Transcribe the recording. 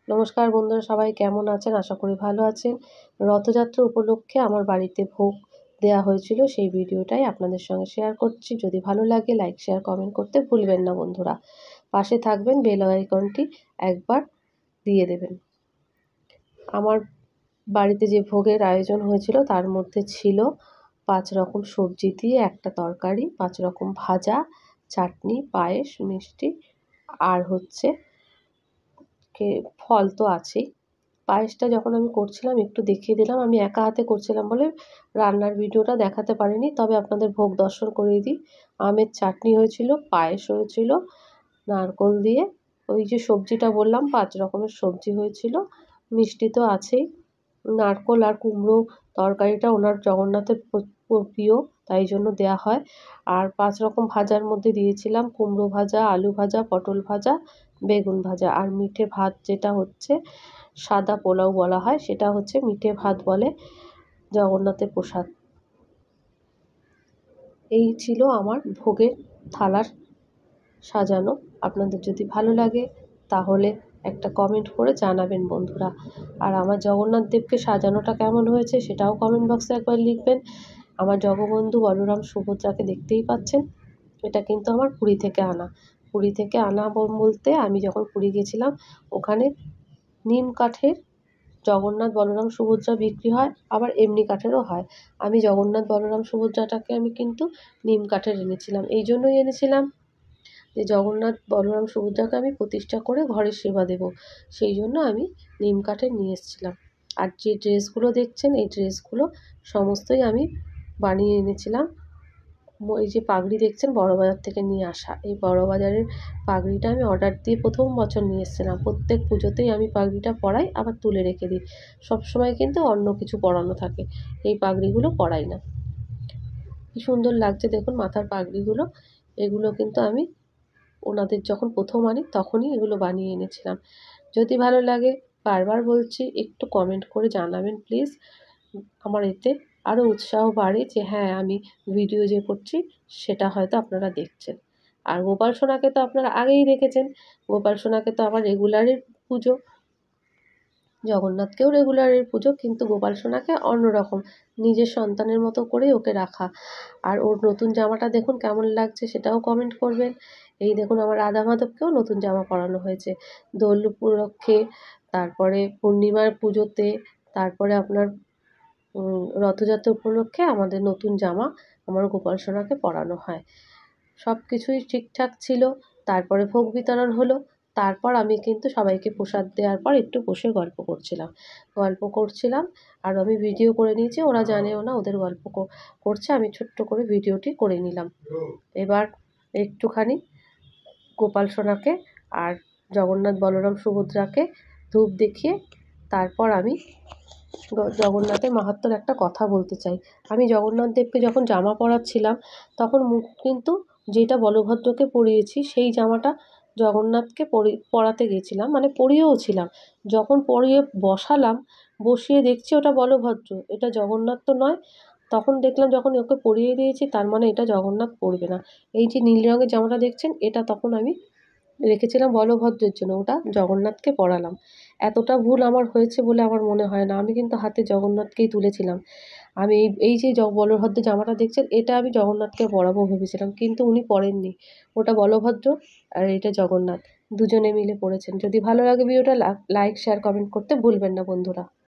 নমস্কার বন্ধুরা, সবাই কেমন আছেন? আশা করি ভালো আছেন। রথযাত্রা উপলক্ষে আমার বাড়িতে ভোগ দেয়া হয়েছিল, সেই ভিডিওটাই আপনাদের সঙ্গে শেয়ার করছি। যদি ভালো লাগে লাইক, শেয়ার, কমেন্ট করতে ভুলবেন না বন্ধুরা। পাশে থাকবেন, বেল আইকনটি একবার দিয়ে দেবেন। আমার বাড়িতে যে ভোগের আয়োজন হয়েছিল তার মধ্যে ছিল 5 রকম সবজি দিয়ে একটা তরকারি, 5 রকম ভাজা, চাটনি, পায়েস, মিষ্টি আর হচ্ছে ফল তো আছেই। পায়েসটা যখন আমি করছিলাম একটু দেখিয়ে দিলাম। আমি একা হাতে করছিলাম বলে রান্নার ভিডিওটা দেখাতে পারিনি, তবে আপনাদের ভোগ দর্শন করিয়ে দিই। আমের চাটনি হয়েছিল, পায়েস হয়েছিল নারকোল দিয়ে, ওই যে সবজিটা বললাম 5 রকমের সবজি হয়েছিল, মিষ্টি তো আছেই। নারকোল আর কুমড়ো তরকারিটা ওনার জগন্নাথের প্রিয়, তাই জন্য দেয়া হয়। আর 5 রকম ভাজার মধ্যে দিয়েছিলাম কুমড়ো ভাজা, আলু ভাজা, পটল ভাজা, বেগুন ভাজা। আর মিঠে ভাত, যেটা হচ্ছে সাদা পোলাও বলা হয়, সেটা হচ্ছে মিঠে ভাত বলে, জগন্নাথের প্রসাদ। এই ছিল আমার ভোগের থালার সাজানো। আপনাদের যদি ভালো লাগে তাহলে একটা কমেন্ট করে জানাবেন বন্ধুরা। আর আমার জগন্নাথ দেবকে সাজানোটা কেমন হয়েছে সেটাও কমেন্ট বক্সে একবার লিখবেন। আমার জগবন্ধু বলরাম সুভদ্রাকে দেখতেই পাচ্ছেন। এটা কিন্তু আমার পুরী থেকে আনা। পুরী থেকে আনা বলতে আমি যখন পুরী গেছিলাম ওখানে নিম কাঠের জগন্নাথ বলরাম সুভদ্রা বিক্রি হয়, আবার এমনি কাঠেরও হয়। আমি জগন্নাথ বলরাম সুভদ্রাটাকে আমি কিন্তু নিম কাঠের এনেছিলাম। এই জন্যই এনেছিলাম যে জগন্নাথ বলরাম সুভদ্রাকে আমি প্রতিষ্ঠা করে ঘরের সেবা দেব, সেই জন্য আমি নিম কাঠের নিয়ে এসেছিলাম। আর যে ড্রেসগুলো দেখছেন এই ড্রেসগুলো সমস্তই আমি বানিয়ে এনেছিলাম। এই যে পাগড়ি দেখছেন বড়বাজার থেকে নিয়ে আসা, এই বড়বাজারের পাগড়িটা আমি অর্ডার দিয়ে প্রথম বছর নিয়ে এসেছিলাম। প্রত্যেক পুজোতেই আমি পাগড়িটা পরাই, আবার তুলে রেখে দিই। সবসময় কিন্তু অন্য কিছু পরানো থাকে, এই পাগড়িগুলো পরাই না। কি সুন্দর লাগছে দেখুন মাথার পাগড়িগুলো। এগুলো কিন্তু আমি ওনাদের যখন প্রথম আনি তখনই এগুলো বানিয়ে এনেছিলাম। যদি ভালো লাগে, বারবার বলছি, একটু কমেন্ট করে জানাবেন প্লিজ। আমার এতে আরও উৎসাহ বাড়ে যে হ্যাঁ, আমি ভিডিও যে করছি সেটা হয়তো আপনারা দেখছেন। আর গোপাল সোনাকে তো আপনারা আগেই দেখেছেন। গোপাল সোনাকে তো আমার রেগুলারের পুজো, জগন্নাথকেও রেগুলারের পুজো, কিন্তু গোপাল সোনাকে অন্যরকম নিজের সন্তানের মতো করেই ওকে রাখা। আর ওর নতুন জামাটা দেখুন কেমন লাগছে সেটাও কমেন্ট করবেন। এই দেখুন আমার রাধা মাধবকেও নতুন জামা পরানো হয়েছে দোল উপলক্ষে, তারপরে পূর্ণিমার পুজোতে, তারপরে আপনার রথযাত্রা উপলক্ষে আমাদের নতুন জামা আমার গোপাল সোনাকে পরানো হয়। সব কিছুই ঠিকঠাক ছিল। তারপরে ভোগ বিতরণ হলো। তারপর আমি কিন্তু সবাইকে প্রসাদ দেওয়ার পর একটু বসে গল্প করছিলাম। আর আমি ভিডিও করে নিয়েছি, ওরা জানেও না ওদের গল্প করছে, আমি ছোট্ট করে ভিডিওটি করে নিলাম। এবার একটুখানি গোপাল সোনাকে আর জগন্নাথ বলরাম সুভদ্রাকে ধূপ দেখিয়ে তারপর আমি জগন্নাথের মাহাত্ম্যর একটা কথা বলতে চাই। আমি জগন্নাথ দেবকে যখন জামা পরাচ্ছিলাম তখন কিন্তু যেটা বলভদ্রকে পরিয়েছি সেই জামাটা জগন্নাথকে পরাতে গেছিলাম, মানে পরিয়েও ছিলাম। যখন পরিয়ে বসালাম, বসিয়ে দেখছি ওটা বলভদ্র, এটা জগন্নাথ তো নয়। তখন দেখলাম যখন ওকে পরিয়ে দিয়েছি তার মানে এটা জগন্নাথ পরবে না। এই যে নীল রঙের জামাটা দেখছেন এটা তখন আমি রেখেছিলাম বলভদ্রের জন্য, ওটা জগন্নাথকে পরালাম। এতটা ভুল আমার হয়েছে বলে আমার মনে হয় না। আমি কিন্তু হাতে জগন্নাথকেই তুলেছিলাম। আমি এই যে বলভদ্রের জামাটা দেখছেন এটা আমি জগন্নাথকে পরাবো ভেবেছিলাম, কিন্তু উনি পরেননি। ওটা বলভদ্র আর এটা জগন্নাথ, দুজনে মিলে পরেছেন। যদি ভালো লাগে ভিডিওটা লাইক, শেয়ার, কমেন্ট করতে ভুলবেন না বন্ধুরা।